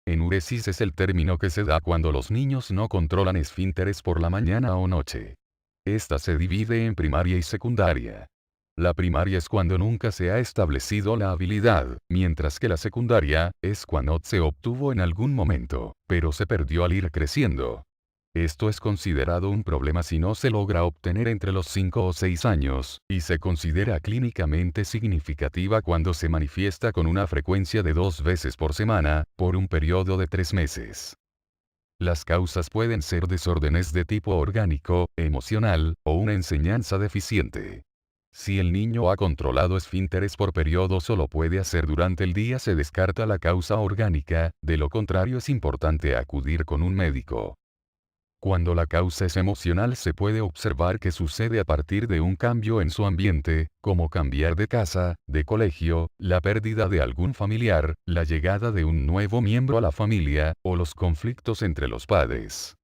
Enuresis es el término que se da cuando los niños no controlan esfínteres por la mañana o noche. Esta se divide en primaria y secundaria. La primaria es cuando nunca se ha establecido la habilidad, mientras que la secundaria es cuando se obtuvo en algún momento, pero se perdió al ir creciendo. Esto es considerado un problema si no se logra obtener entre los 5 o 6 años, y se considera clínicamente significativa cuando se manifiesta con una frecuencia de 2 veces por semana, por un periodo de 3 meses. Las causas pueden ser desórdenes de tipo orgánico, emocional, o una enseñanza deficiente. Si el niño ha controlado esfínteres por periodos o lo puede hacer durante el día, se descarta la causa orgánica, de lo contrario es importante acudir con un médico. Cuando la causa es emocional, se puede observar que sucede a partir de un cambio en su ambiente, como cambiar de casa, de colegio, la pérdida de algún familiar, la llegada de un nuevo miembro a la familia, o los conflictos entre los padres.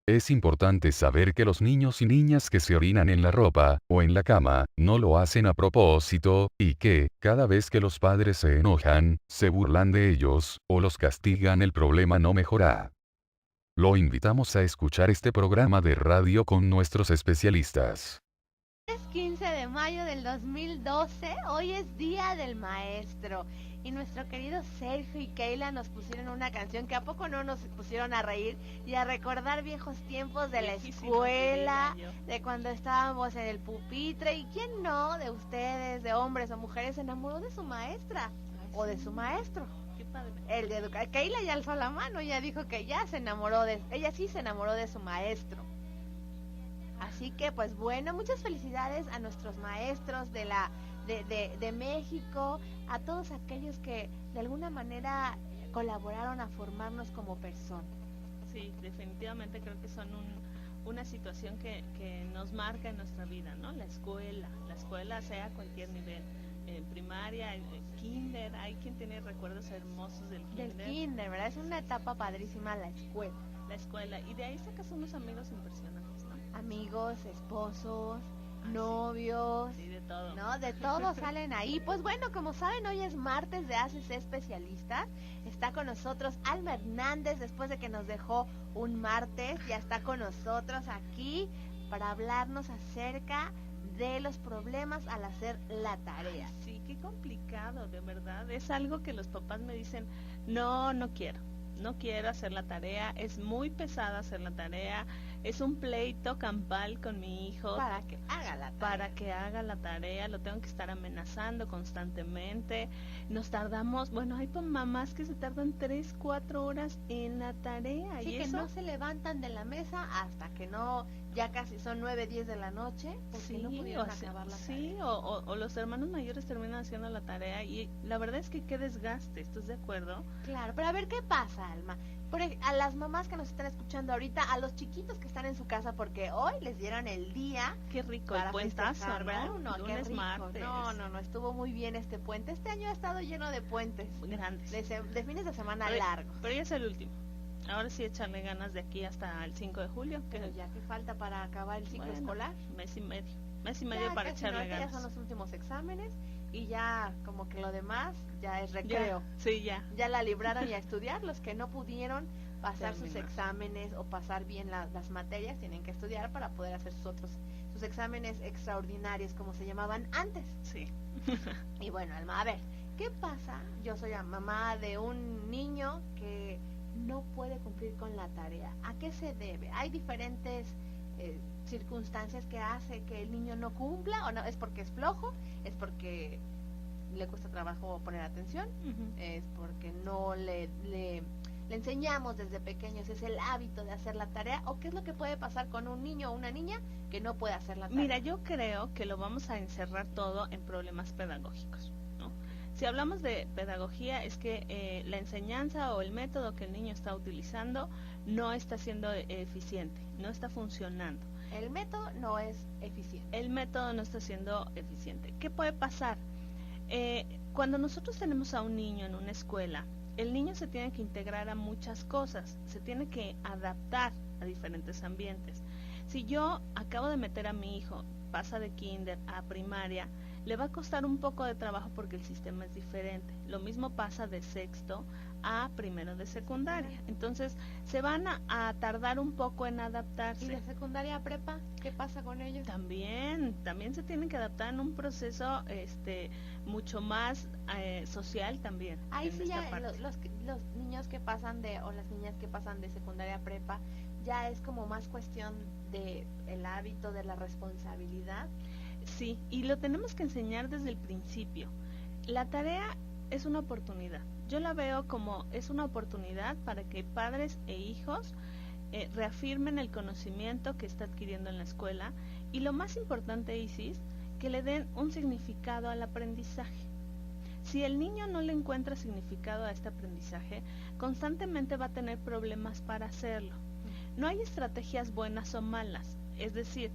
Es importante saber que los niños y niñas que se orinan en la ropa, o en la cama, no lo hacen a propósito, y que, cada vez que los padres se enojan, se burlan de ellos, o los castigan, el problema no mejora. Lo invitamos a escuchar este programa de radio con nuestros especialistas. Es 15 de mayo del 2012, hoy es Día del Maestro. Y nuestro querido Sergio y Keila nos pusieron una canción que a poco no nos pusieron a reír y a recordar viejos tiempos de la escuela, de cuando estábamos en el pupitre. ¿Y quién no, de ustedes, de hombres o mujeres, se enamoró de su maestra o de su maestro? El de educar. Keila ya alzó la mano, ella dijo que ella sí se enamoró de su maestro. Así que pues bueno, muchas felicidades a nuestros maestros de México, a todos aquellos que de alguna manera colaboraron a formarnos como personas. Sí, definitivamente creo que son una situación que nos marca en nuestra vida, ¿no? La escuela sea a cualquier nivel. Primaria, kinder, hay quien tiene recuerdos hermosos del kinder. Del kinder, ¿verdad? Es una etapa padrísima la escuela. La escuela, y de ahí sacas unos amigos impresionantes, ¿no? Amigos, esposos, novios, sí, de todo. ¿no? De todo salen ahí. Pues bueno, como saben, hoy es martes de ACC Especialistas. Está con nosotros Alma Hernández, después de que nos dejó un martes, ya está con nosotros aquí para hablarnos acerca de los problemas al hacer la tarea. Sí, qué complicado, de verdad. Es algo que los papás me dicen, no quiero hacer la tarea, es muy pesada hacer la tarea, es un pleito campal con mi hijo para que haga la tarea, lo tengo que estar amenazando constantemente. Nos tardamos, bueno, hay mamás que se tardan 3-4 horas en la tarea. Sí, y que eso no se levantan de la mesa hasta que no, ya casi son 9-10 de la noche, porque sí, no pudieron acabar la tarea. Sí, o los hermanos mayores terminan haciendo la tarea y la verdad es que qué desgaste, ¿estás de acuerdo? Claro, pero a ver qué pasa, Alma. A las mamás que nos están escuchando ahorita, a los chiquitos que están en su casa, porque hoy les dieron el día. Qué rico, el puentazo, ¿verdad? No, qué rico. Martes. No, estuvo muy bien este puente. Este año ha estado lleno de puentes. Grandes. De fines de semana largos. Pero ya es el último. Ahora sí echarle ganas de aquí hasta el 5 de julio. Pero ya que falta para acabar el ciclo escolar. Mes y medio para echarle ganas. Ya son los últimos exámenes y ya como que lo demás ya es recreo. Sí, ya. Ya la libraron y a estudiar. Los que no pudieron pasar sus exámenes o pasar bien las materias tienen que estudiar para poder hacer sus exámenes extraordinarios, como se llamaban antes. Sí. Y bueno, Alma, a ver, ¿qué pasa? Yo soy la mamá de un niño que no puede cumplir con la tarea. ¿A qué se debe? Hay diferentes circunstancias que hace que el niño no cumpla, o no, es porque es flojo, es porque le cuesta trabajo poner atención, es porque no le enseñamos desde pequeños, es el hábito de hacer la tarea, o qué es lo que puede pasar con un niño o una niña que no puede hacer la tarea. Mira, yo creo que lo vamos a encerrar todo en problemas pedagógicos, ¿no? Si hablamos de pedagogía, es que la enseñanza o el método que el niño está utilizando no está siendo eficiente, no está funcionando. El método no es eficiente. El método no está siendo eficiente. ¿Qué puede pasar? Cuando nosotros tenemos a un niño en una escuela, el niño se tiene que integrar a muchas cosas, se tiene que adaptar a diferentes ambientes. Si yo acabo de meter a mi hijo, pasa de kinder a primaria, le va a costar un poco de trabajo porque el sistema es diferente. Lo mismo pasa de sexto a primero de secundaria. Entonces se van a tardar un poco en adaptarse. ¿Y de secundaria a prepa? ¿Qué pasa con ellos? También se tienen que adaptar en un proceso mucho más social también. Ahí sí esta ya parte. los niños que pasan o las niñas que pasan de secundaria a prepa, ya es como más cuestión de el hábito, de la responsabilidad. Sí, y lo tenemos que enseñar desde el principio. La tarea es una oportunidad. Yo la veo como es una oportunidad para que padres e hijos reafirmen el conocimiento que está adquiriendo en la escuela y lo más importante, Isis, que le den un significado al aprendizaje. Si el niño no le encuentra significado a este aprendizaje, constantemente va a tener problemas para hacerlo. No hay estrategias buenas o malas, es decir,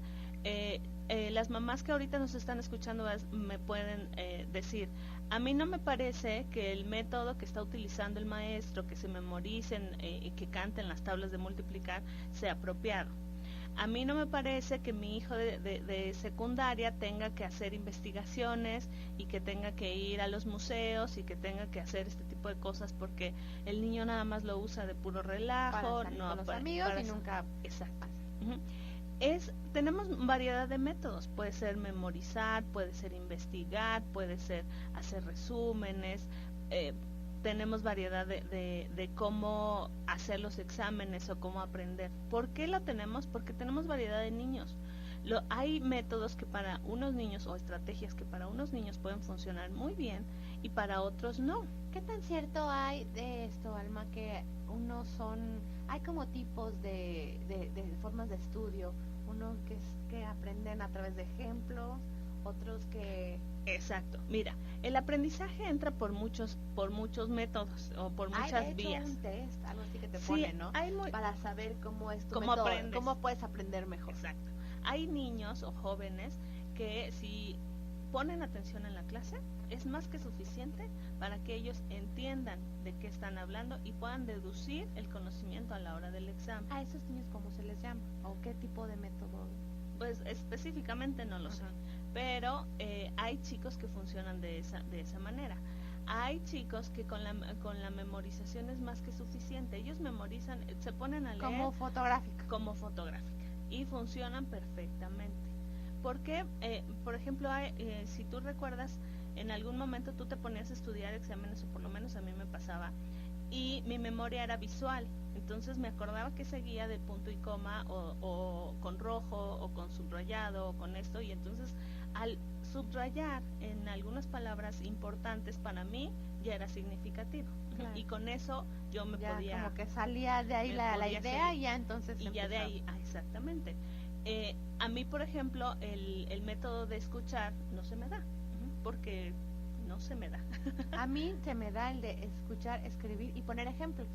las mamás que ahorita nos están escuchando me pueden decir, a mí no me parece que el método que está utilizando el maestro, que se memoricen y que canten las tablas de multiplicar, sea apropiado. A mí no me parece que mi hijo de secundaria tenga que hacer investigaciones y que tenga que ir a los museos y que tenga que hacer este tipo de cosas porque el niño nada más lo usa de puro relajo, Para salir no con los amigos y nunca. Exacto. Tenemos variedad de métodos, puede ser memorizar, puede ser investigar, puede ser hacer resúmenes, tenemos variedad de cómo hacer los exámenes o cómo aprender. ¿Por qué lo tenemos? Porque tenemos variedad de niños. Hay métodos que para unos niños o estrategias que para unos niños pueden funcionar muy bien y para otros no. ¿Qué tan cierto hay de esto, Alma, que hay como tipos de formas de estudio? Unos que aprenden a través de ejemplos, otros que... Exacto. Mira, el aprendizaje entra por muchos métodos o por muchas vías. Hay un test, algo así que te sí, pone, ¿no? Hay para saber cómo es tu cómo método, aprendes. cómo puedes aprender mejor. Exacto. Hay niños o jóvenes que si ponen atención en la clase es más que suficiente para que ellos entiendan de qué están hablando y puedan deducir el conocimiento a la hora del examen. ¿A esos niños cómo se les llama? ¿O qué tipo de método? Pues específicamente no lo sé, pero hay chicos que funcionan de esa manera. Hay chicos que con la memorización es más que suficiente. Ellos memorizan, se ponen a leer como fotográfica y funcionan perfectamente. Porque, por ejemplo, si tú recuerdas, en algún momento tú te ponías a estudiar exámenes, o por lo menos a mí me pasaba, y mi memoria era visual. Entonces me acordaba que seguía de punto y coma o con rojo o con subrayado o con esto, y entonces al subrayar en algunas palabras importantes para mí ya era significativo. Claro. Y con eso yo me ya podía... como que salía de ahí la idea seguir. Y ya entonces... Y ya de ahí, exactamente. A mí, por ejemplo, el método de escuchar no se me da, porque no se me da. A mí se me da el de escuchar, escribir y poner ejemplos.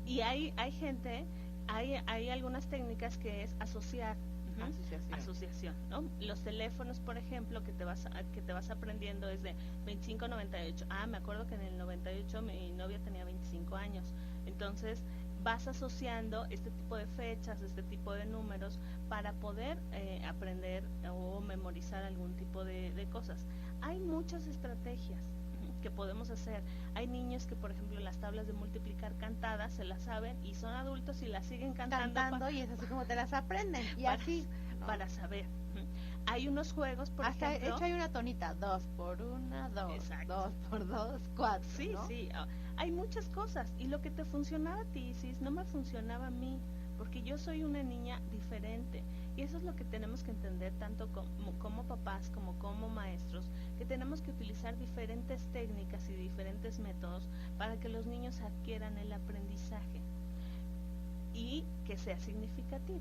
Y hay gente, hay algunas técnicas que es asociar. Asociación, ¿no? Los teléfonos, por ejemplo, que te vas aprendiendo es de 25-98. Me acuerdo que en el 98 mi novia tenía 25 años. Entonces vas asociando este tipo de fechas, este tipo de números para poder aprender o memorizar algún tipo de cosas. Hay muchas estrategias que podemos hacer. Hay niños que, por ejemplo, las tablas de multiplicar cantadas se las saben y son adultos y las siguen cantando y es así como te las aprenden y así para saber. Hay unos juegos, por hasta ejemplo, hecho hay una tonita, 2 por 1, 2, 2 por 2, 4. Sí, ¿no? sí, hay muchas cosas y lo que te funcionaba a ti, Isis, no me funcionaba a mí, porque yo soy una niña diferente. Y eso es lo que tenemos que entender tanto como papás como maestros, que tenemos que utilizar diferentes técnicas y diferentes métodos para que los niños adquieran el aprendizaje y que sea significativo.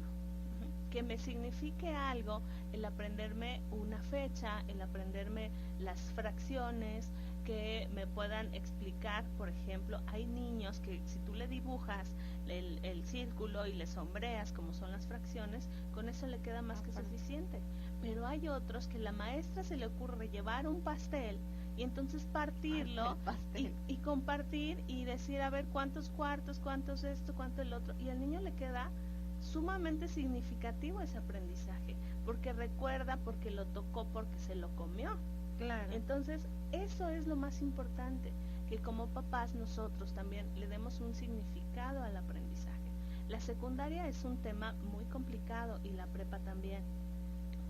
Que me signifique algo el aprenderme una fecha, el aprenderme las fracciones, que me puedan explicar, por ejemplo, hay niños que si tú le dibujas el círculo y le sombreas como son las fracciones, con eso le queda más que suficiente. Pero hay otros que la maestra se le ocurre llevar un pastel y entonces partirlo y compartir y decir, a ver, cuántos cuartos, cuántos esto, cuánto el otro, y al niño le queda sumamente significativo ese aprendizaje, porque recuerda, porque lo tocó, porque se lo comió. Claro. Entonces, eso es lo más importante, que como papás nosotros también le demos un significado al aprendizaje. La secundaria es un tema muy complicado y la prepa también,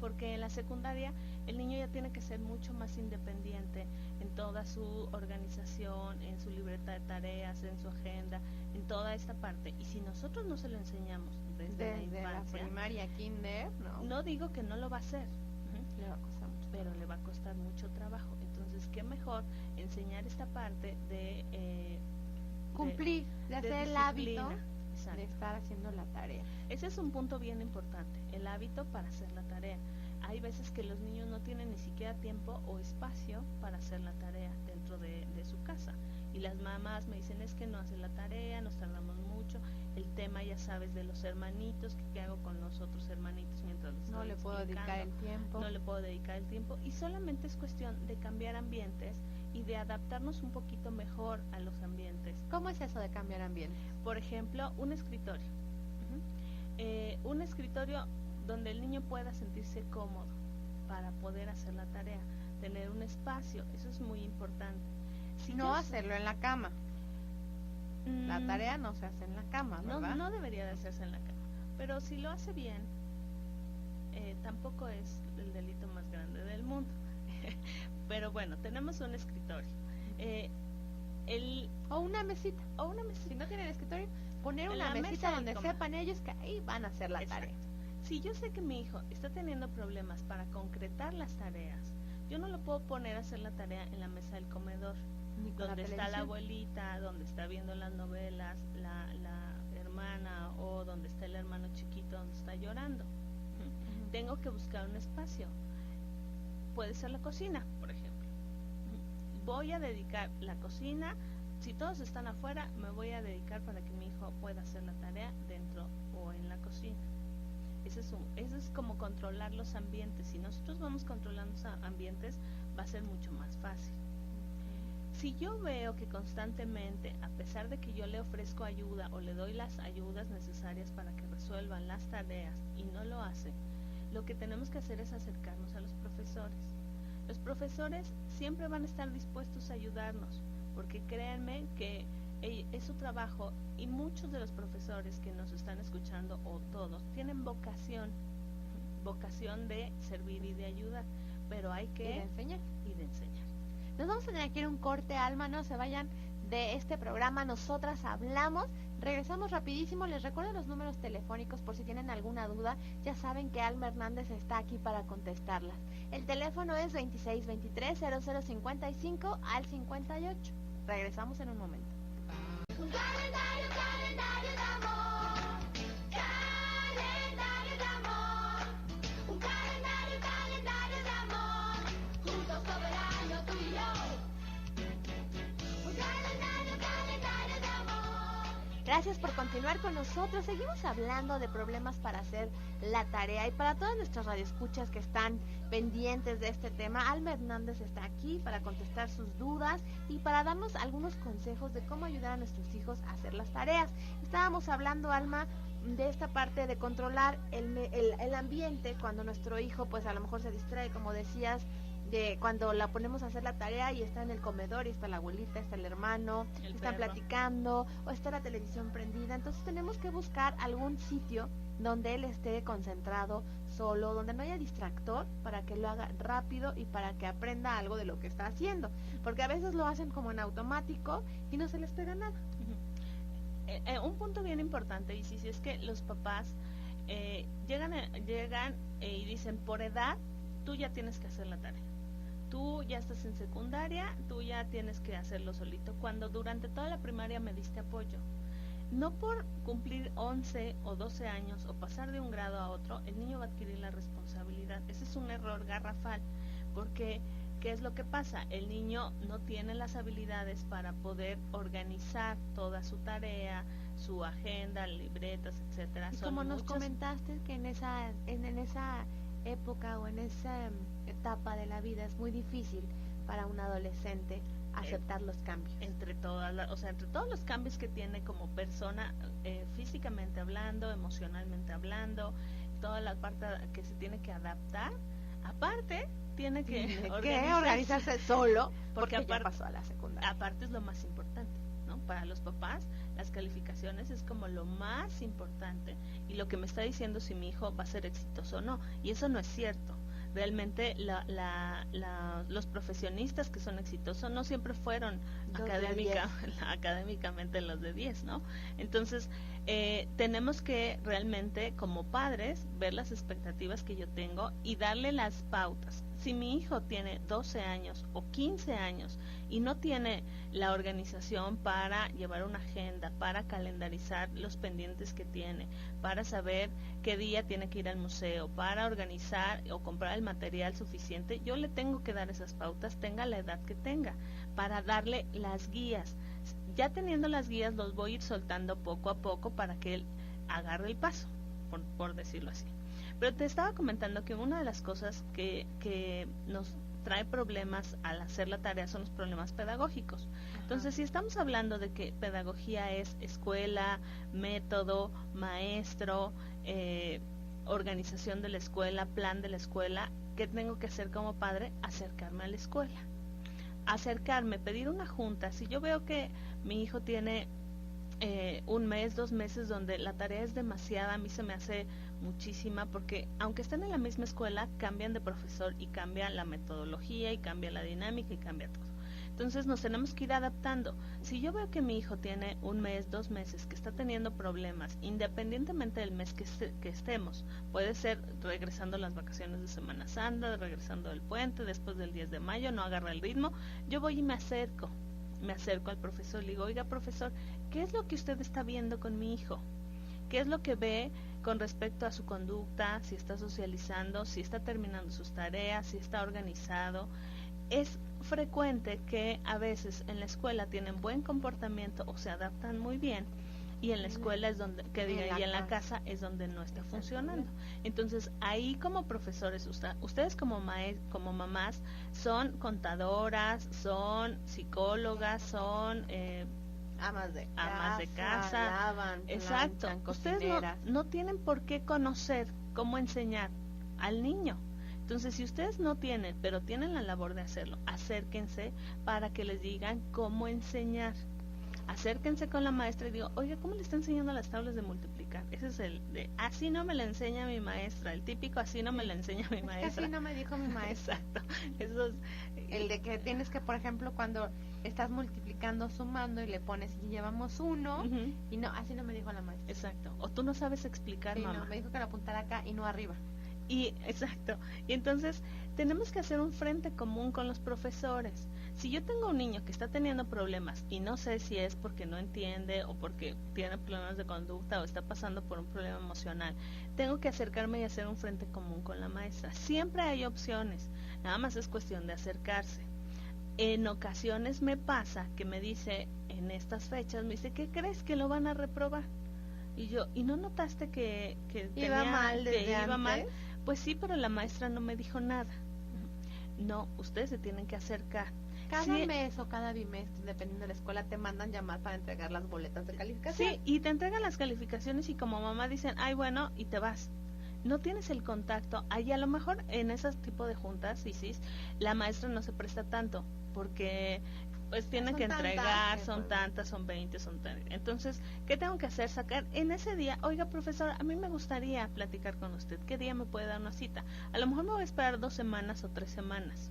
porque en la secundaria el niño ya tiene que ser mucho más independiente en toda su organización, en su libreta de tareas, en su agenda, en toda esta parte. Y si nosotros no se lo enseñamos desde la infancia, la primaria, kinder, no digo que no lo va a hacer, le va a costar mucho, pero le va a costar mucho trabajo. Entonces, qué mejor enseñar esta parte de cumplir, de hacer el hábito Exacto. de estar haciendo la tarea. Ese es un punto bien importante, el hábito para hacer la tarea. Hay veces que los niños no tienen ni siquiera tiempo o espacio para hacer la tarea dentro de su casa. Y las mamás me dicen, es que no hacen la tarea, nos tardamos mucho. El tema, ya sabes, de los hermanitos, ¿qué hago con los otros hermanitos mientras los No estoy le puedo dedicar el tiempo. No le puedo dedicar el tiempo. Y solamente es cuestión de cambiar ambientes y de adaptarnos un poquito mejor a los ambientes. ¿Cómo es eso de cambiar ambiente? Por ejemplo, un escritorio. Un escritorio donde el niño pueda sentirse cómodo para poder hacer la tarea, tener un espacio, eso es muy importante. Si no hacerlo en la cama. La tarea no se hace en la cama, ¿verdad? No debería de hacerse en la cama, pero si lo hace bien, tampoco es el delito más grande del mundo. Pero bueno, tenemos un escritorio. O una mesita. Si no tienen escritorio, poner una mesita donde sepan ellos que ahí van a hacer la tarea. Si yo sé que mi hijo está teniendo problemas para concretar las tareas, yo no lo puedo poner a hacer la tarea en la mesa del comedor, donde está la abuelita, donde está viendo las novelas, la hermana, o donde está el hermano chiquito, donde está llorando. Tengo que buscar un espacio. Puede ser la cocina, por ejemplo. Voy a dedicar la cocina. Si todos están afuera, me voy a dedicar para que mi hijo pueda hacer la tarea dentro o en la cocina. Eso es como controlar los ambientes. Si nosotros vamos controlando los ambientes, va a ser mucho más fácil. Si yo veo que constantemente, a pesar de que yo le ofrezco ayuda o le doy las ayudas necesarias para que resuelvan las tareas y no lo hace, lo que tenemos que hacer es acercarnos a los profesores. Los profesores siempre van a estar dispuestos a ayudarnos, porque créanme que es su trabajo, y muchos de los profesores que nos están escuchando, o todos, tienen vocación de servir y de ayudar, pero hay que... Y de enseñar. Nos vamos a tener que ir un corte, Alma, no se vayan de este programa, nosotras hablamos. Regresamos rapidísimo, les recuerdo los números telefónicos por si tienen alguna duda, ya saben que Alma Hernández está aquí para contestarlas. El teléfono es 2623-0055 al 58. Regresamos en un momento. Un calendario de amor, calendario de amor, un calendario de amor, juntos todo el año tú y yo. Un calendario de amor. Gracias por continuar con nosotros. Seguimos hablando de problemas para hacer la tarea, y para todas nuestras radioescuchas que están pendientes de este tema, Alma Hernández está aquí para contestar sus dudas y para darnos algunos consejos de cómo ayudar a nuestros hijos a hacer las tareas. Estábamos hablando, Alma, de esta parte de controlar el ambiente cuando nuestro hijo pues a lo mejor se distrae, como decías, de cuando la ponemos a hacer la tarea y está en el comedor y está la abuelita, está el hermano, están platicando o está la televisión prendida. Entonces tenemos que buscar algún sitio donde él esté concentrado, solo, donde no haya distractor, para que lo haga rápido y para que aprenda algo de lo que está haciendo, porque a veces lo hacen como en automático y no se les pega nada. Un punto bien importante, y si es que los papás llegan y dicen, por edad tú ya tienes que hacer la tarea, tú ya estás en secundaria, tú ya tienes que hacerlo solito, cuando durante toda la primaria me diste apoyo. No por cumplir 11 o 12 años o pasar de un grado a otro, el niño va a adquirir la responsabilidad. Ese es un error garrafal, porque ¿qué es lo que pasa? El niño no tiene las habilidades para poder organizar toda su tarea, su agenda, libretas, etcétera. Y como nos comentaste que en esa época o en esa etapa de la vida es muy difícil para un adolescente aceptar los cambios. Entre todos los cambios que tiene como persona, físicamente hablando, emocionalmente hablando, toda la parte que se tiene que adaptar Aparte, tiene que ¿Qué? Organizarse solo porque ya aparte, pasó a la secundaria. aparte es lo más importante, ¿no? Para los papás, las calificaciones es como lo más importante y lo que me está diciendo si mi hijo va a ser exitoso o no. Y eso no es cierto. Realmente los profesionistas que son exitosos no siempre fueron académicamente los de 10, ¿no? Entonces, tenemos que realmente como padres ver las expectativas que yo tengo y darle las pautas. Si mi hijo tiene 12 años o 15 años y no tiene la organización para llevar una agenda, para calendarizar los pendientes que tiene, para saber qué día tiene que ir al museo, para organizar o comprar el material suficiente, yo le tengo que dar esas pautas, tenga la edad que tenga, para darle las guías. Ya teniendo las guías los voy a ir soltando poco a poco para que él agarre el paso, por decirlo así. Pero te estaba comentando que una de las cosas que nos trae problemas al hacer la tarea son los problemas pedagógicos. Ajá. Entonces, si estamos hablando de que pedagogía es escuela, método, maestro, organización de la escuela, plan de la escuela, ¿qué tengo que hacer como padre? Acercarme a la escuela. Acercarme, pedir una junta. Si yo veo que mi hijo tiene un mes, 2 meses donde la tarea es demasiada, a mí se me hace muchísima, porque aunque estén en la misma escuela, cambian de profesor y cambia la metodología y cambia la dinámica y cambia todo. Entonces nos tenemos que ir adaptando. Si yo veo que mi hijo tiene 1 mes, 2 meses, que está teniendo problemas, independientemente del mes que estemos, puede ser regresando las vacaciones de Semana Santa, regresando del puente, después del 10 de mayo, no agarra el ritmo, yo voy y me acerco al profesor, le digo, oiga profesor, ¿qué es lo que usted está viendo con mi hijo? ¿Qué es lo que ve con respecto a su conducta, si está socializando, si está terminando sus tareas, si está organizado? Es frecuente que a veces en la escuela tienen buen comportamiento o se adaptan muy bien y en la escuela es donde, y en la casa es donde no está funcionando. Entonces ahí como profesores, ustedes como mamás son contadoras, son psicólogas, son amas de casa, lavan, exacto. planchan, Ustedes no tienen por qué conocer cómo enseñar al niño. Entonces, si ustedes no tienen, pero tienen la labor de hacerlo, acérquense para que les digan cómo enseñar. Acérquense con la maestra y digo, oiga, ¿cómo le está enseñando las tablas de multiplicar? Ese es el de, así no me la enseña mi maestra, el típico, así no me la enseña mi maestra. Así no me dijo mi maestra. Exacto. Eso es, el de que tienes que, por ejemplo, cuando estás multiplicando, sumando y le pones y llevamos 1 y no, así no me dijo la maestra. Exacto. O tú no sabes explicar, Sí, mamá. no, me dijo que lo apuntara acá y no arriba. Y exacto. Y entonces tenemos que hacer un frente común con los profesores. Si yo tengo un niño que está teniendo problemas y no sé si es porque no entiende o porque tiene problemas de conducta o está pasando por un problema emocional, tengo que acercarme y hacer un frente común con la maestra. Siempre hay opciones, nada más es cuestión de acercarse. En ocasiones me pasa que me dice, en estas fechas, me dice, ¿qué crees que lo van a reprobar? Y yo, ¿y no notaste que iba mal desde antes? Mal? Pues sí, pero la maestra no me dijo nada. No, ustedes se tienen que acercar. Cada mes o cada bimestre, dependiendo de la escuela, te mandan llamar para entregar las boletas de calificación. Sí, y te entregan las calificaciones y como mamá dicen, ay, bueno, y te vas. No tienes el contacto. Ahí a lo mejor en ese tipo de juntas, la maestra no se presta tanto, porque pues tiene que entregar, son tantas, son 20, son 30. Entonces, ¿qué tengo que hacer? Sacar en ese día, oiga profesora, a mí me gustaría platicar con usted, ¿qué día me puede dar una cita? A lo mejor me voy a esperar 2 semanas o 3 semanas,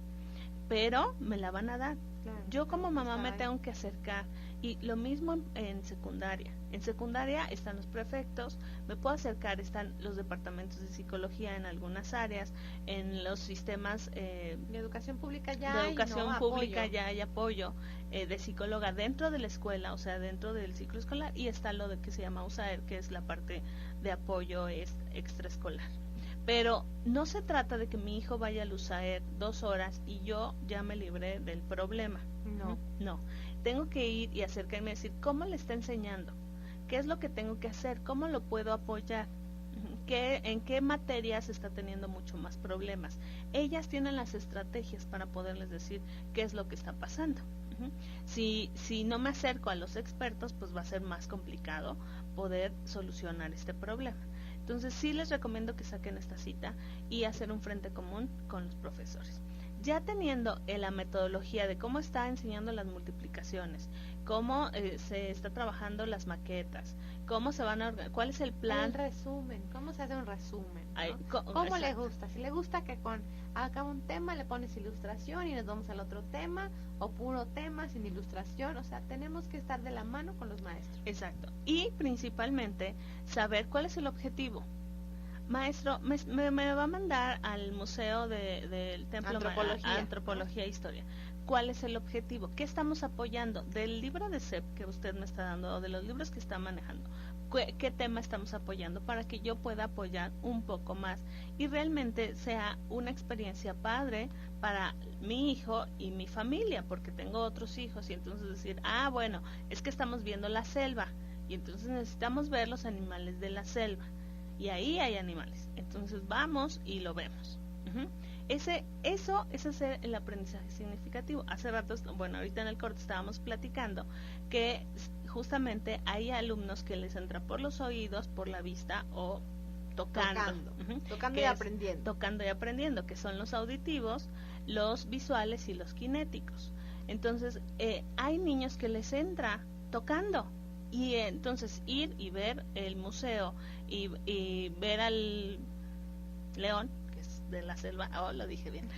pero me la van a dar. Claro, yo como mamá me tengo que acercar. Y lo mismo en secundaria. En secundaria están los prefectos, me puedo acercar, están los departamentos de psicología en algunas áreas, en los sistemas de educación pública ya hay apoyo de psicóloga dentro de la escuela, o sea, dentro del ciclo escolar, y está lo de que se llama USAER, que es la parte de apoyo extraescolar. Pero no se trata de que mi hijo vaya al USAER 2 horas y yo ya me libré del problema. No. Tengo que ir y acercarme y decir, ¿cómo le está enseñando? ¿Qué es lo que tengo que hacer? ¿Cómo lo puedo apoyar? ¿En qué materias está teniendo mucho más problemas? Ellas tienen las estrategias para poderles decir qué es lo que está pasando. Si no me acerco a los expertos, pues va a ser más complicado poder solucionar este problema. Entonces sí les recomiendo que saquen esta cita y hacer un frente común con los profesores. Ya teniendo la metodología de cómo está enseñando las multiplicaciones, cómo se está trabajando las maquetas, cómo se van a cuál es el plan. El resumen, ¿cómo se hace un resumen? ¿no? Ay, ¿Cómo le exacto. gusta? Si le gusta que haga un tema, le pones ilustración y nos vamos al otro tema, o puro tema sin ilustración. O sea, tenemos que estar de la mano con los maestros. Exacto. Y principalmente saber cuál es el objetivo. Maestro, me va a mandar al museo del templo Antropología e Historia. ¿Cuál es el objetivo? ¿Qué estamos apoyando? Del libro de CEP que usted me está dando, o de los libros que está manejando, ¿qué tema estamos apoyando para que yo pueda apoyar un poco más y realmente sea una experiencia padre para mi hijo y mi familia? Porque tengo otros hijos, y entonces decir, bueno, es que estamos viendo la selva y entonces necesitamos ver los animales de la selva. Y ahí hay animales, entonces vamos y lo vemos. Eso es hacer el aprendizaje significativo. Hace rato, bueno, ahorita en el corte estábamos platicando que justamente hay alumnos que les entra por los oídos, por la vista o tocando y aprendiendo. Tocando y aprendiendo, que son los auditivos, los visuales y los kinéticos. Entonces, hay niños que les entra tocando. Y entonces ir y ver el museo y ver al león, que es de la selva, lo dije bien.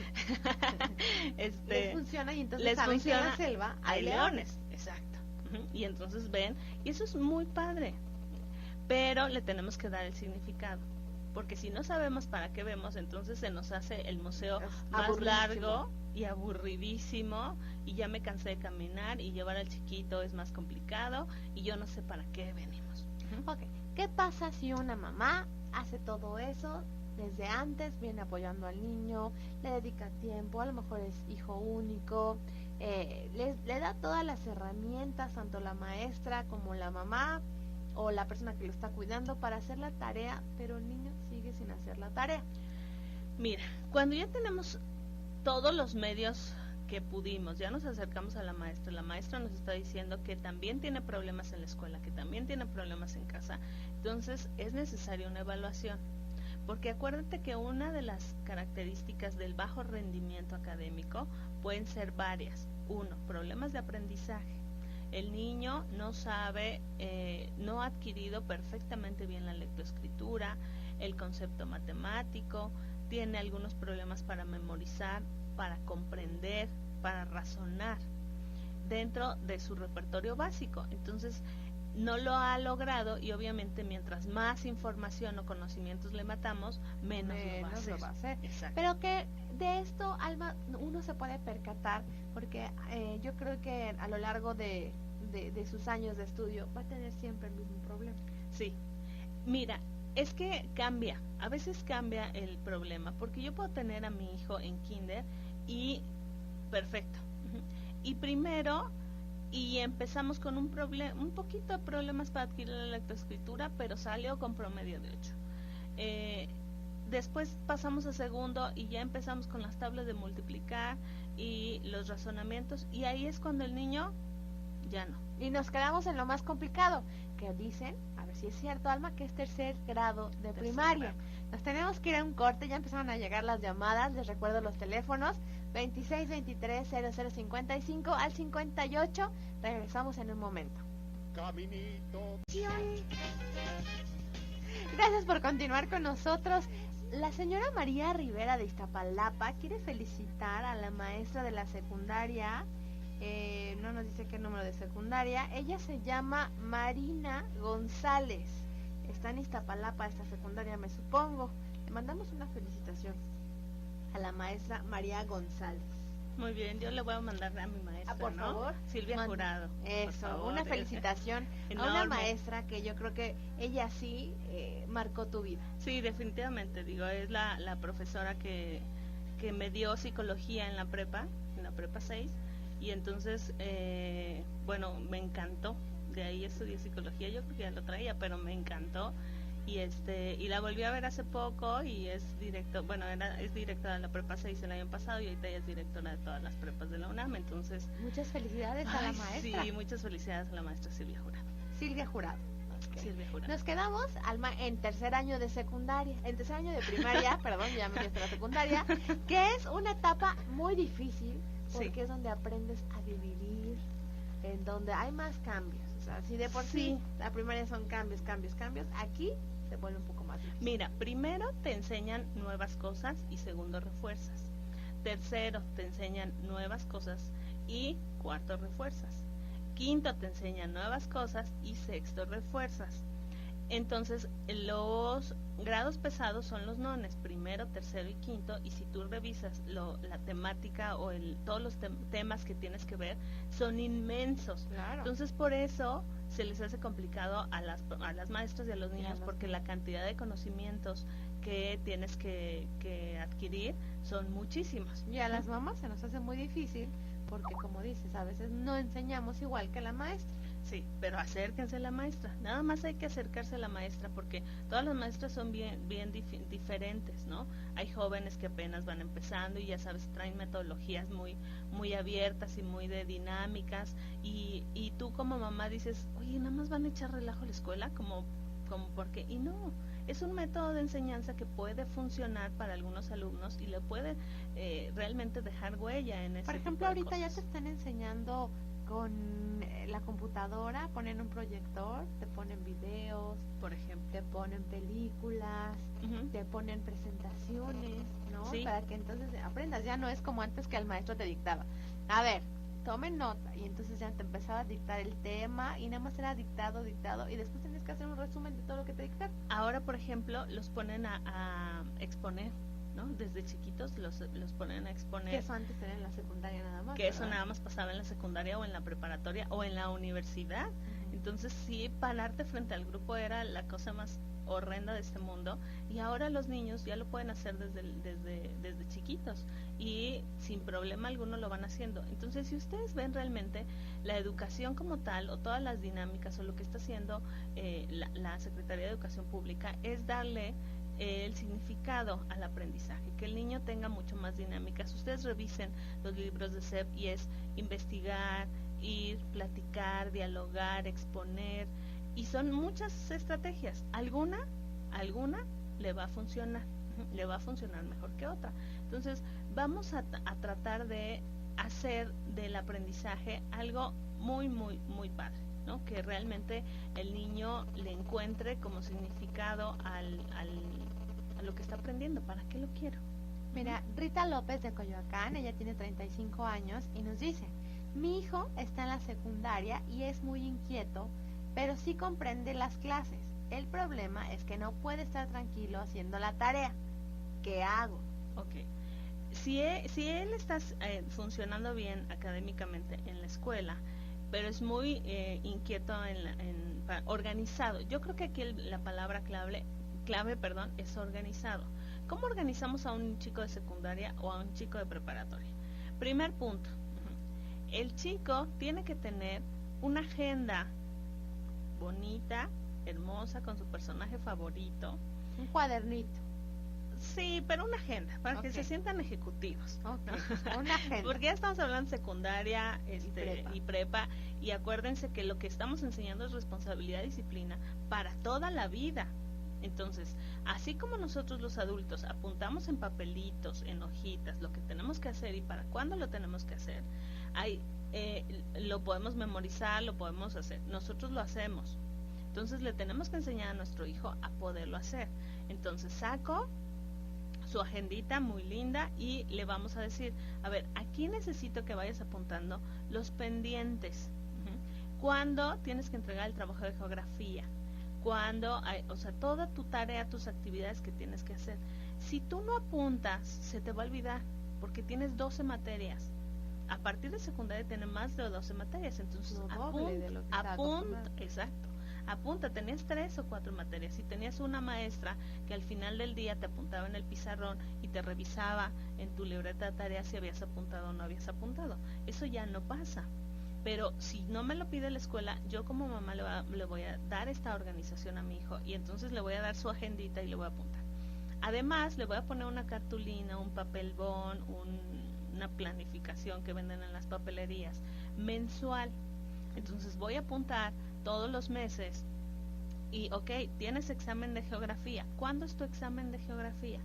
Les funciona, y entonces les saben funciona, que en la selva hay leones. Exacto. Y entonces ven, y eso es muy padre, pero le tenemos que dar el significado, porque si no sabemos para qué vemos, entonces se nos hace el museo más largo y aburridísimo, y ya me cansé de caminar, y llevar al chiquito es más complicado, y yo no sé para qué venimos. Ok, ¿qué pasa si una mamá hace todo eso desde antes, viene apoyando al niño, le dedica tiempo, a lo mejor es hijo único, le da todas las herramientas, tanto la maestra como la mamá o la persona que lo está cuidando, para hacer la tarea, pero el niño sigue sin hacer la tarea? Mira, cuando ya tenemos todos los medios que pudimos, ya nos acercamos a la maestra nos está diciendo que también tiene problemas en la escuela, que también tiene problemas en casa, entonces es necesaria una evaluación, porque acuérdate que una de las características del bajo rendimiento académico pueden ser varias. Uno, problemas de aprendizaje. El niño no sabe, no ha adquirido perfectamente bien la lectoescritura, el concepto matemático, tiene algunos problemas para memorizar, para comprender, para razonar dentro de su repertorio básico. Entonces no lo ha logrado, y obviamente mientras más información o conocimientos le matamos, menos lo va a hacer. Exacto. Pero que de esto, Alma, uno se puede percatar, porque yo creo que a lo largo de sus años de estudio va a tener siempre el mismo problema. Sí, mira, es que cambia, a veces cambia el problema, porque yo puedo tener a mi hijo en kinder y perfecto, y primero empezamos con un poquito de problemas para adquirir la lectoescritura, pero salió con promedio de 8. Después pasamos a segundo y ya empezamos con las tablas de multiplicar y los razonamientos, y ahí es cuando el niño ya no. Y nos quedamos en lo más complicado, que dicen, a ver si es cierto, Alma, que es tercer grado de primaria. Nos tenemos que ir a un corte, ya empezaron a llegar las llamadas, les recuerdo los teléfonos, 2623-0055 al 58, regresamos en un momento. Caminito. Gracias por continuar con nosotros. La señora María Rivera de Iztapalapa quiere felicitar a la maestra de la secundaria, no nos dice qué número de secundaria. Ella se llama Marina González, está en Iztapalapa esta secundaria, me supongo. Le mandamos una felicitación a la maestra María González. Muy bien, yo le voy a mandar a mi maestra, por favor, Silvia Jurado. Eso, favor, una felicitación a una maestra que yo creo que ella sí marcó tu vida. Sí, definitivamente, digo, es la profesora que me dio psicología en la prepa 6, y entonces, bueno, me encantó. De ahí estudié psicología, yo creo que ya lo traía, pero me encantó. Y la volví a ver hace poco, y es directora de la prepa 6 el año pasado, y ahorita ella es directora de todas las prepas de la UNAM. Entonces, muchas felicidades a la maestra. Sí, muchas felicidades a la maestra Silvia Jurado. Silvia Jurado. Ok. Silvia Jurado. Nos quedamos, Alma, en tercer año de secundaria, en tercer año de primaria, perdón, ya me fui hasta la secundaria, que es una etapa muy difícil, porque Sí. es donde aprendes a dividir, en donde hay más cambios. O sea, si de por sí, Sí. la primaria son cambios, cambios, cambios, aquí se vuelve un poco más difícil. Mira, primero te enseñan nuevas cosas y segundo refuerzas. Tercero te enseñan nuevas cosas y cuarto refuerzas. Quinto te enseñan nuevas cosas y sexto refuerzas. Entonces, los grados pesados son los nones, primero, tercero y quinto, y si tú revisas la temática o todos los temas que tienes que ver, son inmensos. Claro. Entonces, por eso se les hace complicado a las maestras y a los niños, los porque la cantidad de conocimientos que tienes que adquirir son muchísimos. Y a las mamás se nos hace muy difícil, porque como dices, a veces no enseñamos igual que la maestra. Sí, pero acérquense a la maestra. Nada más hay que acercarse a la maestra porque todas las maestras son bien diferentes, ¿no? Hay jóvenes que apenas van empezando y ya sabes, traen metodologías muy abiertas y muy de dinámicas y tú como mamá dices, oye, nada más van a echar relajo a la escuela, como porque, y no, es un método de enseñanza que puede funcionar para algunos alumnos y le puede realmente dejar huella en ese Por tipo ejemplo, de ahorita ya cosas. te están enseñando con la computadora, ponen un proyector, te ponen videos, Por ejemplo. te ponen películas, Ujú. te ponen presentaciones, ¿no? Sí. Para que entonces aprendas. Ya no es como antes que el maestro te dictaba. A ver, tomen nota. Y entonces ya te empezaba a dictar el tema y nada más era dictado y después tenías que hacer un resumen de todo lo que te dictaron. Ahora, por ejemplo, los ponen a exponer, ¿no? Desde chiquitos los ponen a exponer. Que eso antes era en la secundaria nada más. Que eso ¿verdad? nada más pasaba en la secundaria o en la preparatoria o en la universidad. Ujú. Entonces sí, pararte frente al grupo era la cosa más horrenda de este mundo y ahora los niños ya lo pueden hacer desde chiquitos y sin problema alguno lo van haciendo. Entonces si ustedes ven realmente la educación como tal o todas las dinámicas o lo que está haciendo la Secretaría de Educación Pública es darle el significado al aprendizaje, que el niño tenga mucho más dinámicas. Ustedes revisen los libros de SEP y es investigar, ir, platicar, dialogar, exponer, y son muchas estrategias. Alguna le va a funcionar, le va a funcionar mejor que otra. Entonces, vamos a tratar de hacer del aprendizaje algo muy padre, ¿no? Que realmente el niño le encuentre como significado a lo que está aprendiendo. ¿Para qué lo quiero? Mira, Rita López de Coyoacán, ella tiene 35 años y nos dice, mi hijo está en la secundaria y es muy inquieto, pero sí comprende las clases. El problema es que no puede estar tranquilo haciendo la tarea. ¿Qué hago? Ok. Si él está funcionando bien académicamente en la escuela, pero es muy inquieto organizado. Yo creo que aquí la palabra clave, es organizado. ¿Cómo organizamos a un chico de secundaria o a un chico de preparatoria? Primer punto, el chico tiene que tener una agenda bonita, hermosa, con su personaje favorito. Un cuadernito. Sí, pero una agenda, para que Ok. se sientan ejecutivos. Ok, una agenda. Porque ya estamos hablando de secundaria prepa. y prepa, y acuérdense que lo que estamos enseñando es responsabilidad y disciplina para toda la vida. Entonces, así como nosotros los adultos apuntamos en papelitos, en hojitas, lo que tenemos que hacer y para cuándo lo tenemos que hacer, lo podemos memorizar, lo podemos hacer. Nosotros lo hacemos. Entonces, le tenemos que enseñar a nuestro hijo a poderlo hacer. Entonces, saco su agendita muy linda y le vamos a decir, a ver, aquí necesito que vayas apuntando los pendientes. Cuándo tienes que entregar el trabajo de geografía, cuando o sea, toda tu tarea, tus actividades que tienes que hacer. Si tú no apuntas, se te va a olvidar, porque tienes 12 materias. A partir de secundaria tiene más de 12 materias, entonces Lo doble de lo que está acostumbrado. exacto. Apunta, tenías 3 o 4 materias. Si tenías una maestra que al final del día te apuntaba en el pizarrón y te revisaba en tu libreta de tareas si habías apuntado o no habías apuntado, eso ya no pasa. Pero si no me lo pide la escuela, yo como mamá le voy a dar esta organización a mi hijo y entonces le voy a dar su agendita y le voy a apuntar. Además, le voy a poner una cartulina, un papel bond, una planificación que venden en las papelerías mensual. Entonces voy a apuntar todos los meses Y ok, tienes examen de geografía. ¿Cuándo es tu examen de geografía?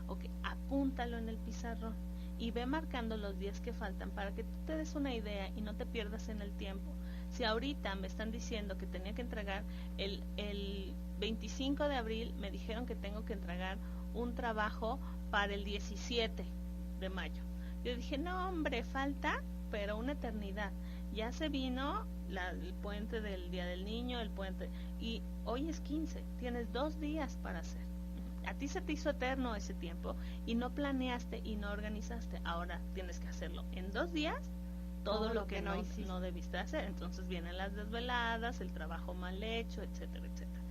Ok, apúntalo en el pizarrón y ve marcando los días que faltan para que tú te des una idea y no te pierdas en el tiempo. Si ahorita me están diciendo que tenía que entregar el 25 de abril, me dijeron que tengo que entregar un trabajo para el 17 de mayo. Yo dije, no hombre, falta, pero una eternidad. Ya se vino el puente del Día del Niño, el puente, y hoy es 15, tienes 2 días para hacer. A ti se te hizo eterno ese tiempo y no planeaste y no organizaste. Ahora tienes que hacerlo en 2 días, todo lo que no debiste hacer. Entonces vienen las desveladas, el trabajo mal hecho, etcétera, etcétera.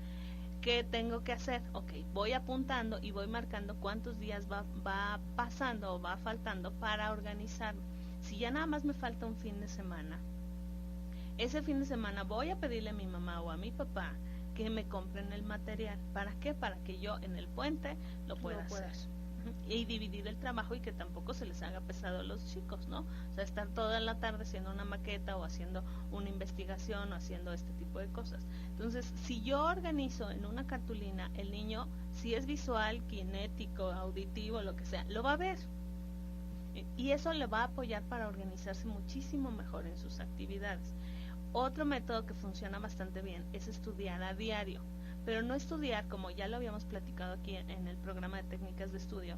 ¿Qué tengo que hacer? Ok, voy apuntando y voy marcando cuántos días va pasando o va faltando para organizarme. Si ya nada más me falta un fin de semana, ese fin de semana voy a pedirle a mi mamá o a mi papá que me compren el material. ¿Para qué? Para que yo en el puente lo pueda hacer. Y dividir el trabajo y que tampoco se les haga pesado a los chicos, ¿no? O sea, estar toda la tarde haciendo una maqueta o haciendo una investigación o haciendo este tipo de cosas. Entonces, si yo organizo en una cartulina, el niño, si es visual, kinético, auditivo, lo que sea, lo va a ver. Y eso le va a apoyar para organizarse muchísimo mejor en sus actividades. Otro método que funciona bastante bien es estudiar a diario, pero no estudiar como ya lo habíamos platicado aquí en el programa de técnicas de estudio.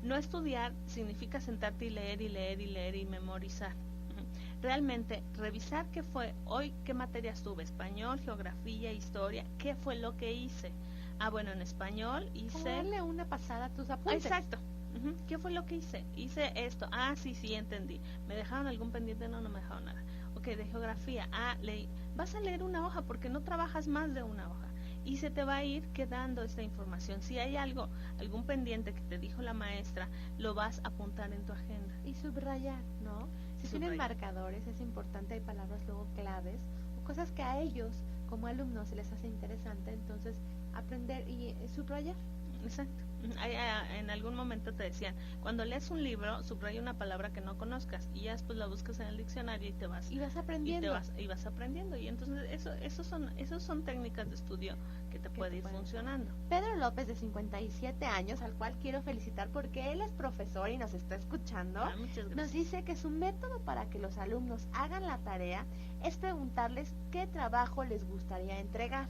No estudiar significa sentarte y leer y leer y leer y memorizar. Realmente revisar qué fue hoy, qué materias tuve, español, geografía, historia, qué fue lo que hice. Ah, bueno, en español hice... Como darle una pasada a tus apuntes. Exacto. ¿Qué fue lo que hice? Hice esto. Ah, sí, entendí. ¿Me dejaron algún pendiente? No, no me dejaron nada. Ok, de geografía. Ah, leí. Vas a leer una hoja porque no trabajas más de una hoja. Y se te va a ir quedando esta información. Si hay algún pendiente que te dijo la maestra, lo vas a apuntar en tu agenda. Y subrayar, ¿no? Si tienen marcadores, es importante, hay palabras luego claves, o cosas que a ellos, como alumnos, se les hace interesante, entonces aprender y subrayar. Exacto. En algún momento te decían, cuando lees un libro, subraya una palabra que no conozcas y ya después la buscas en el diccionario y te vas aprendiendo. Y vas aprendiendo. Y entonces esos son técnicas de estudio que te puede ir funcionando. Pedro López, de 57 años, al cual quiero felicitar porque él es profesor y nos está escuchando, nos dice que su método para que los alumnos hagan la tarea es preguntarles qué trabajo les gustaría entregar.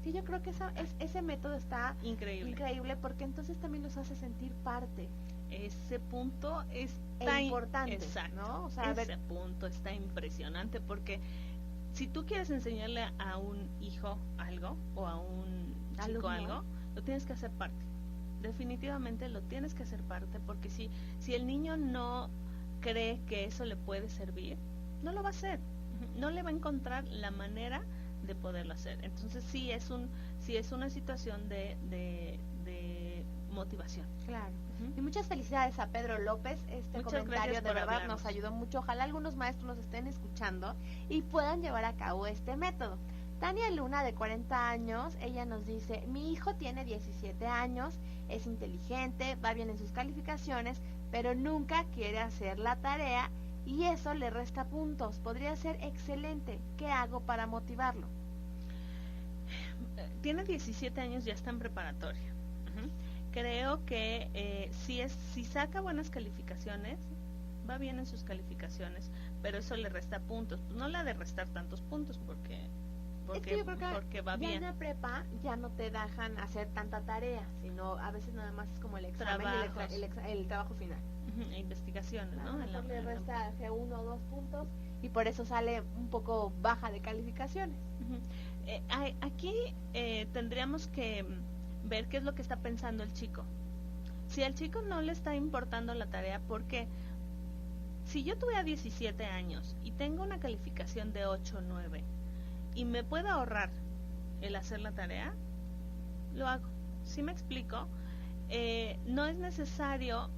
Sí, yo creo que ese método está increíble porque entonces también los hace sentir parte. Ese punto está importante, exacto, ¿no? O sea, ese punto está impresionante porque si tú quieres enseñarle a un hijo algo o a un chico algo, lo tienes que hacer parte. Definitivamente lo tienes que hacer parte porque si el niño no cree que eso le puede servir, no lo va a hacer. No le va a encontrar la manera de poderlo hacer. Entonces sí es una situación de motivación. Claro. Y muchas felicidades a Pedro López. Muchas comentario de verdad nos ayudó mucho. Ojalá algunos maestros nos estén escuchando y puedan llevar a cabo este método. Tania Luna, de 40 años, ella nos dice: mi hijo tiene 17 años, es inteligente, va bien en sus calificaciones, pero nunca quiere hacer la tarea y eso le resta puntos. Podría ser excelente. ¿Qué hago para motivarlo? Tiene 17 años, ya está en preparatoria. Creo que si saca buenas calificaciones, va bien en sus calificaciones, pero eso le resta puntos. Pues no le ha de restar tantos puntos porque va bien. En la prepa ya no te dejan hacer tanta tarea, sino a veces nada más es como el examen y el trabajo final. Investigaciones, ¿no? Le resta G1 o 2 puntos y por eso sale un poco baja de calificaciones. Aquí tendríamos que ver qué es lo que está pensando el chico. Si al chico no le está importando la tarea, ¿por qué? Si yo tuviera 17 años y tengo una calificación de 8 o 9 y me puedo ahorrar el hacer la tarea, lo hago. ¿Sí me explico? No es necesario,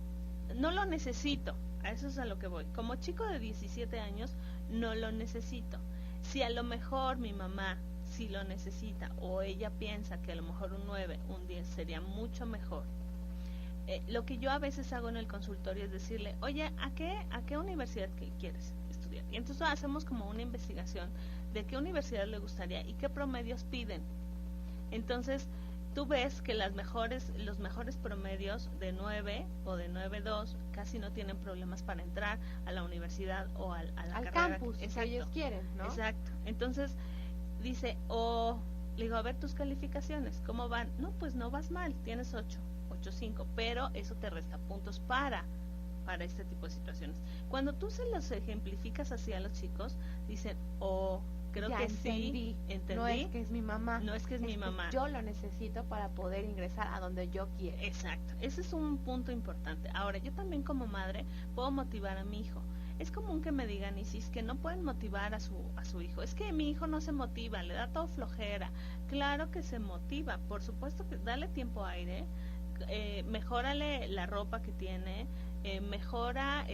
no lo necesito, a eso es a lo que voy. Como chico de 17 años, no lo necesito. Si a lo mejor mi mamá sí lo necesita o ella piensa que a lo mejor un 9, un 10 sería mucho mejor. Lo que yo a veces hago en el consultorio es decirle, oye, ¿a qué universidad quieres estudiar? Y entonces hacemos como una investigación de qué universidad le gustaría y qué promedios piden. Entonces, tú ves que los mejores promedios de 9 o de 9.2 casi no tienen problemas para entrar a la universidad o a la Al carrera. campus, que Exacto. ellos quieren, ¿no? Exacto. Entonces, dice, le digo, a ver tus calificaciones, ¿cómo van? No, pues no vas mal, tienes 8.5, pero eso te resta puntos para este tipo de situaciones. Cuando tú se los ejemplificas así a los chicos, dicen, creo Ya que entendí. sí, entendí. No es que es mi mamá. No es que es mi mamá. Yo lo necesito para poder ingresar a donde yo quiero. Exacto, ese es un punto importante. Ahora, yo también como madre puedo motivar a mi hijo. Es común que me digan, Isis, que no pueden motivar a su hijo. Es que mi hijo no se motiva, le da todo flojera. Claro que se motiva, por supuesto que dale tiempo aire, mejórale la ropa que tiene, mejora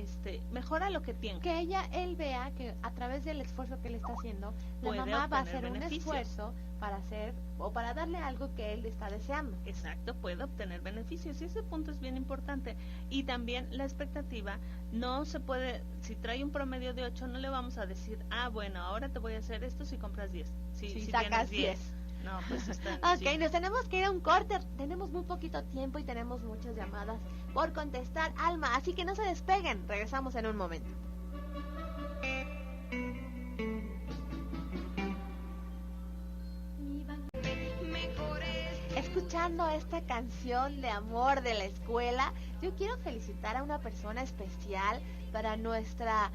lo que tiene. Que él vea que a través del esfuerzo que él está haciendo, la Puede mamá va a obtener hacer un beneficios. esfuerzo para hacer o para darle algo que él está deseando. Exacto, puede obtener beneficios y ese punto es bien importante. Y también la expectativa, no se puede, si trae un promedio de 8, no le vamos a decir, bueno, ahora te voy a hacer esto si compras 10. Si sacas tienes 10. No, pues está Ok, nos tenemos que ir a un corte. Tenemos muy poquito tiempo y tenemos muchas llamadas por contestar, Alma. Así que no se despeguen. Regresamos en un momento. Escuchando esta canción de amor de la escuela, yo quiero felicitar a una persona especial para nuestra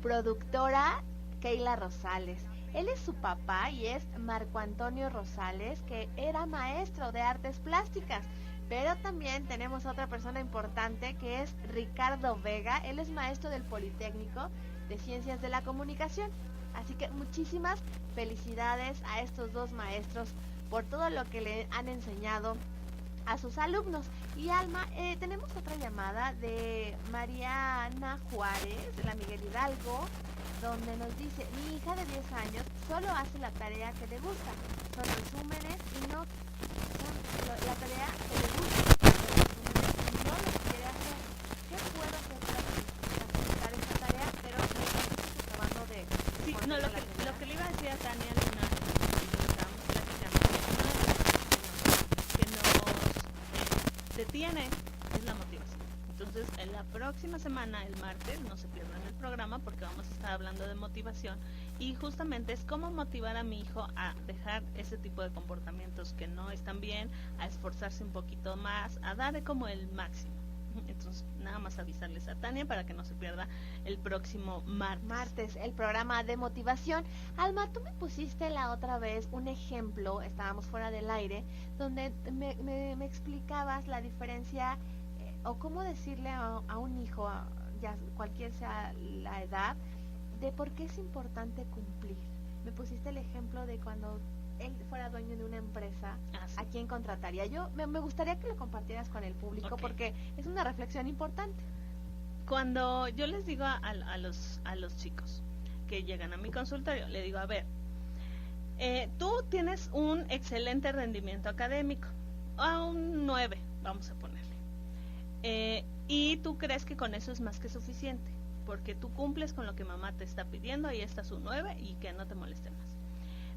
productora Keila Rosales. Él es su papá y es Marco Antonio Rosales, que era maestro de artes plásticas. Pero también tenemos otra persona importante que es Ricardo Vega. Él es maestro del Politécnico de Ciencias de la Comunicación. Así que muchísimas felicidades a estos dos maestros por todo lo que le han enseñado a sus alumnos. Y Alma, tenemos otra llamada de Mariana Juárez, de la Miguel Hidalgo, donde nos dice, mi hija de 10 años solo hace la tarea que le gusta, son resúmenes y no son la tarea que le gusta, no lo quiere hacer. ¿Qué puedo hacer para facilitar esta tarea? Pero me parece que está acabando de... Sí, poner no, la lo tarea. que le iba a decir a Tania Luna, estábamos platicando, que nos detiene es la motivación. Entonces, en la próxima semana, el martes, no se pierdan el programa porque vamos a estar hablando de motivación y justamente es cómo motivar a mi hijo a dejar ese tipo de comportamientos que no están bien, a esforzarse un poquito más, a dar como el máximo. Entonces, nada más avisarles a Tania para que no se pierda el próximo martes. El programa de motivación. Alma, tú me pusiste la otra vez un ejemplo, estábamos fuera del aire, donde me explicabas la diferencia o cómo decirle a un hijo, ya cualquier sea la edad, de por qué es importante cumplir. Me pusiste el ejemplo de cuando él fuera dueño de una empresa, Sí. ¿a quién contrataría? Yo me gustaría que lo compartieras con el público, Ok. porque es una reflexión importante. Cuando yo les digo a los chicos que llegan a mi consultorio, le digo, a ver, tú tienes un excelente rendimiento académico, a un 9, vamos a ponerle. Y tú crees que con eso es más que suficiente, porque tú cumples con lo que mamá te está pidiendo, ahí está su 9 y que no te moleste más.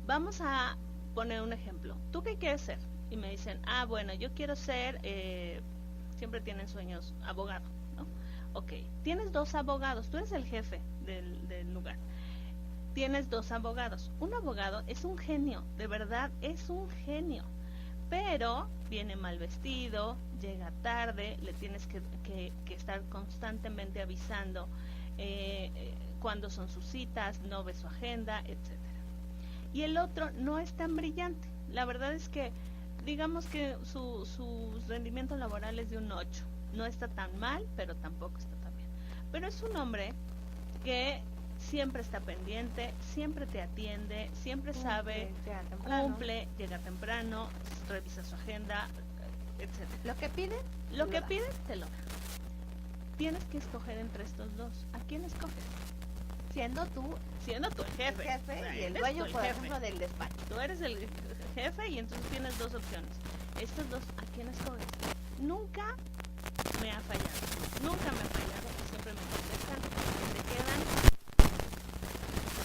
Vamos a poner un ejemplo. ¿Tú qué quieres ser? Y me dicen, bueno, yo quiero ser, siempre tienen sueños, abogado, ¿no? Ok, tienes 2 abogados, tú eres el jefe del lugar. Tienes 2 abogados. Un abogado es un genio, de verdad es un genio. Pero viene mal vestido, llega tarde, le tienes que estar constantemente avisando cuándo son sus citas, no ve su agenda, etcétera. Y el otro no es tan brillante. La verdad es que, digamos que su rendimiento laboral es de un 8. No está tan mal, pero tampoco está tan bien. Pero es un hombre que siempre está pendiente, siempre te atiende, siempre sabe, cumple, llega temprano, revisa su agenda, etcétera. Lo que pide, Lo que pides, te lo da. Tienes que escoger entre estos dos. ¿A quién escoges? siendo tú Siendo tú el jefe. el jefe O sea, y el eres dueño, tú por jefe. ejemplo, del despacho. Tú eres el jefe y entonces tienes 2 opciones. Estos 2, ¿a quién escoges? Nunca me ha fallado. Nunca me ha fallado. Siempre me contestan, se quedan.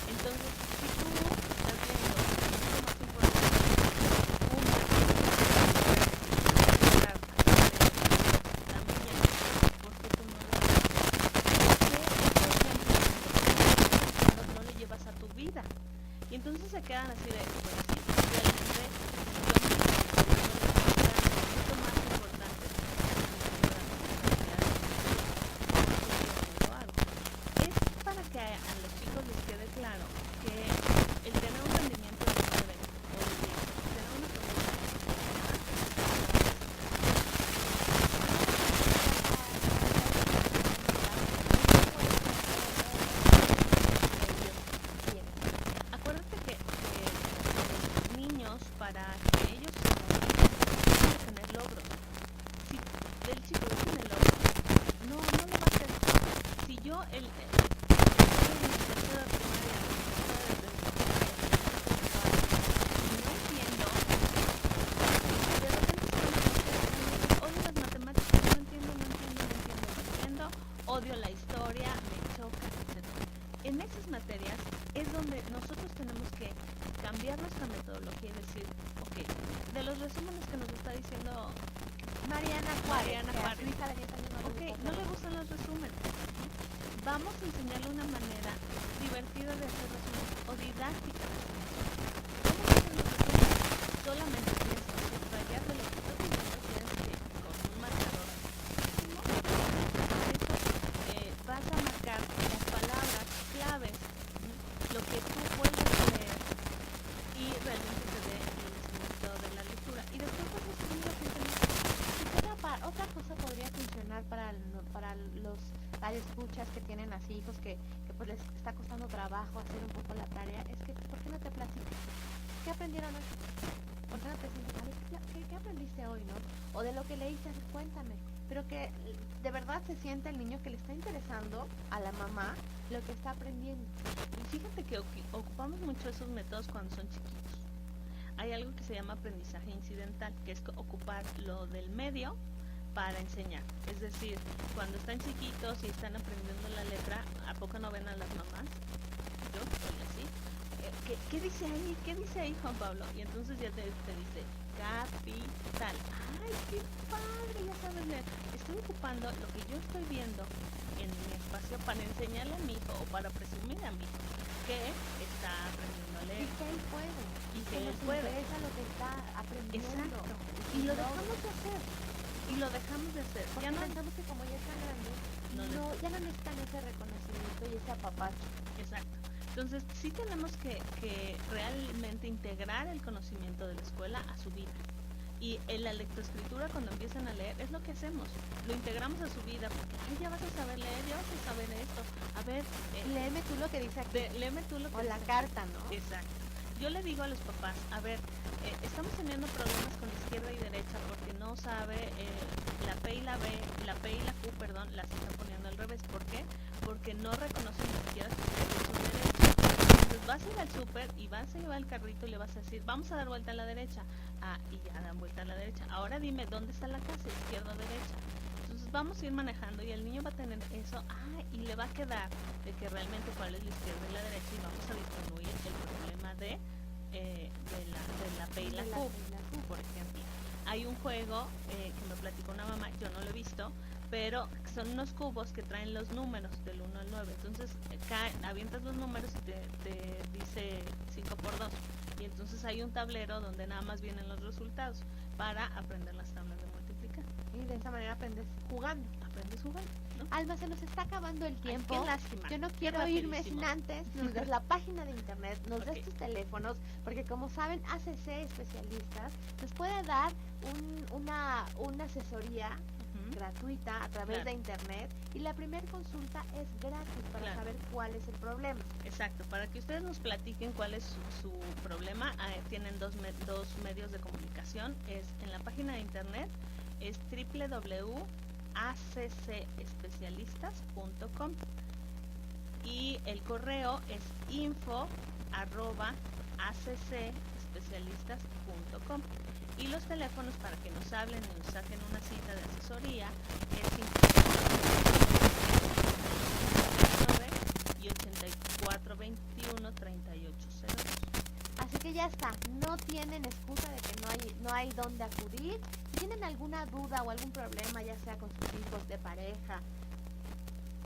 Entonces, si tú para que ellos se motiven, tienen que tener logros. Si el chico no tiene logros, no lo va a hacer. Si yo estoy en tercero de primaria, y no entiendo, de repente se van a hacer, odio las matemáticas, no entiendo, odio la historia, me choca, etc. En esas materias es donde nosotros tenemos que cambiar nuestra metodología y decir, ok, de los resúmenes que nos está diciendo Mariana Juárez, Mariana que a Juárez. su hija de 10 años no le ok, gusta no le hacerlo. gustan los resúmenes, vamos a enseñarle una manera divertida de hacer resúmenes o didáctica de hacer resúmenes. ¿Cómo se hacen los resúmenes? Solamente tienes que subrayar de lo que estás diciendo, tienes que con un marcador finísimo, vas a marcar las palabras claves, lo que tú puedes leer y realmente te dé el significado de la lectura. Y después vas a escribir lo que entendiste. Otra cosa podría funcionar para los radioescuchas que tienen así hijos que pues les está costando trabajo hacer un poco la tarea, es que ¿por qué no te platicas? ¿Qué aprendieron hoy? ¿Por qué no te sientes? A ver, ¿qué aprendiste hoy, no? O de lo que leíste, a ver, cuéntame. Pero que de verdad se siente el niño que le está interesando a la mamá lo que está aprendiendo. Y fíjate que ocupamos mucho esos métodos cuando son chiquitos. Hay algo que se llama aprendizaje incidental, que es ocupar lo del medio para enseñar. Es decir, cuando están chiquitos y están aprendiendo la letra, ¿a poco no ven a las mamás? Yo soy así. ¿Qué dice ahí? ¿Qué dice ahí, Juan Pablo? Y entonces ya te dice capital. ¡Ay, qué padre! Ya sabes leer. Estoy ocupando lo que yo estoy viendo en mi espacio para enseñarle a mi hijo o para presumir a mi hijo que está aprendiendo a Y leer. que él puede. Y que él nos puede. interesa lo que está aprendiendo. Exacto. Y Y lo logros. dejamos de hacer. Y lo dejamos de hacer. Porque Ya no. pensamos que como ya están grandes, ya no necesitan ese reconocimiento y ese apapacho. Exacto. Entonces, sí tenemos que realmente integrar el conocimiento de la escuela a su vida. Y en la lectoescritura, cuando empiezan a leer, es lo que hacemos. Lo integramos a su vida, porque ay, ya vas a saber leer, ya vas a saber esto. A ver, Léeme tú lo que dice aquí. léeme tú lo que O la dice. carta, ¿no? Exacto. Yo le digo a los papás, a ver, estamos teniendo problemas con izquierda y derecha porque no sabe la P y la B, la P y la Q, perdón, las están poniendo al revés. ¿Por qué? Porque no reconocen ni siquiera su izquierda y su derecha. Entonces vas a ir al súper y vas a llevar el carrito y le vas a decir, vamos a dar vuelta a la derecha. Ah, y ya dan vuelta a la derecha. Ahora dime, ¿dónde está la casa? ¿Izquierda o derecha? Entonces vamos a ir manejando y el niño va a tener eso, y le va a quedar de que realmente cuál es la izquierda y la derecha, y vamos a disminuir el problema de la P y la Q, por ejemplo. Hay un juego que me platicó una mamá, yo no lo he visto, pero son unos cubos que traen los números del 1 al 9. Entonces avientas los números y te dice 5 por 2. Y entonces hay un tablero donde nada más vienen los resultados para aprender las tablas de multiplicar. Y de esa manera aprendes jugando. Aprendes jugando, ¿no? Alma, se nos está acabando el tiempo. Ay, qué lástima. Yo no Qué quiero irme sin rapidísimo. antes nos des la página de internet, nos des Ok. tus teléfonos, porque como saben, ACC Especialistas nos puede dar una asesoría Ujú. gratuita a través Claro. de internet, y la primera consulta es gratis para Claro. saber cuál es el problema. Exacto, para que ustedes nos platiquen cuál es su problema, tienen dos medios de comunicación. Es en la página de internet, es www.accespecialistas.com, y el correo es info@accespecialistas.com, y los teléfonos para que nos hablen y nos saquen una cita de asesoría es 59 y 8421-3802. Así que ya está, no tienen excusa de que no hay dónde acudir. Si tienen alguna duda o algún problema, ya sea con sus hijos, de pareja,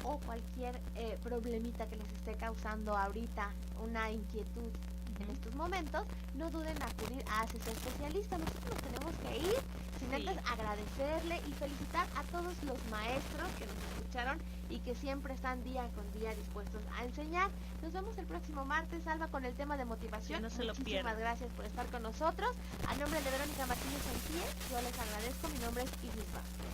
o cualquier problemita que les esté causando ahorita una inquietud en estos momentos, no duden en acudir a ACC Especialistas. Nosotros nos tenemos que ir sin Sí. antes agradecerle y felicitar a todos los maestros que nos escucharon y que siempre están día con día dispuestos a enseñar. Nos vemos el próximo martes, Alba, con el tema de motivación. Sí, no se lo Muchísimas pierdan. gracias por estar con nosotros. A nombre de Verónica Martínez Santier, yo les agradezco. Mi nombre es Isis Vázquez.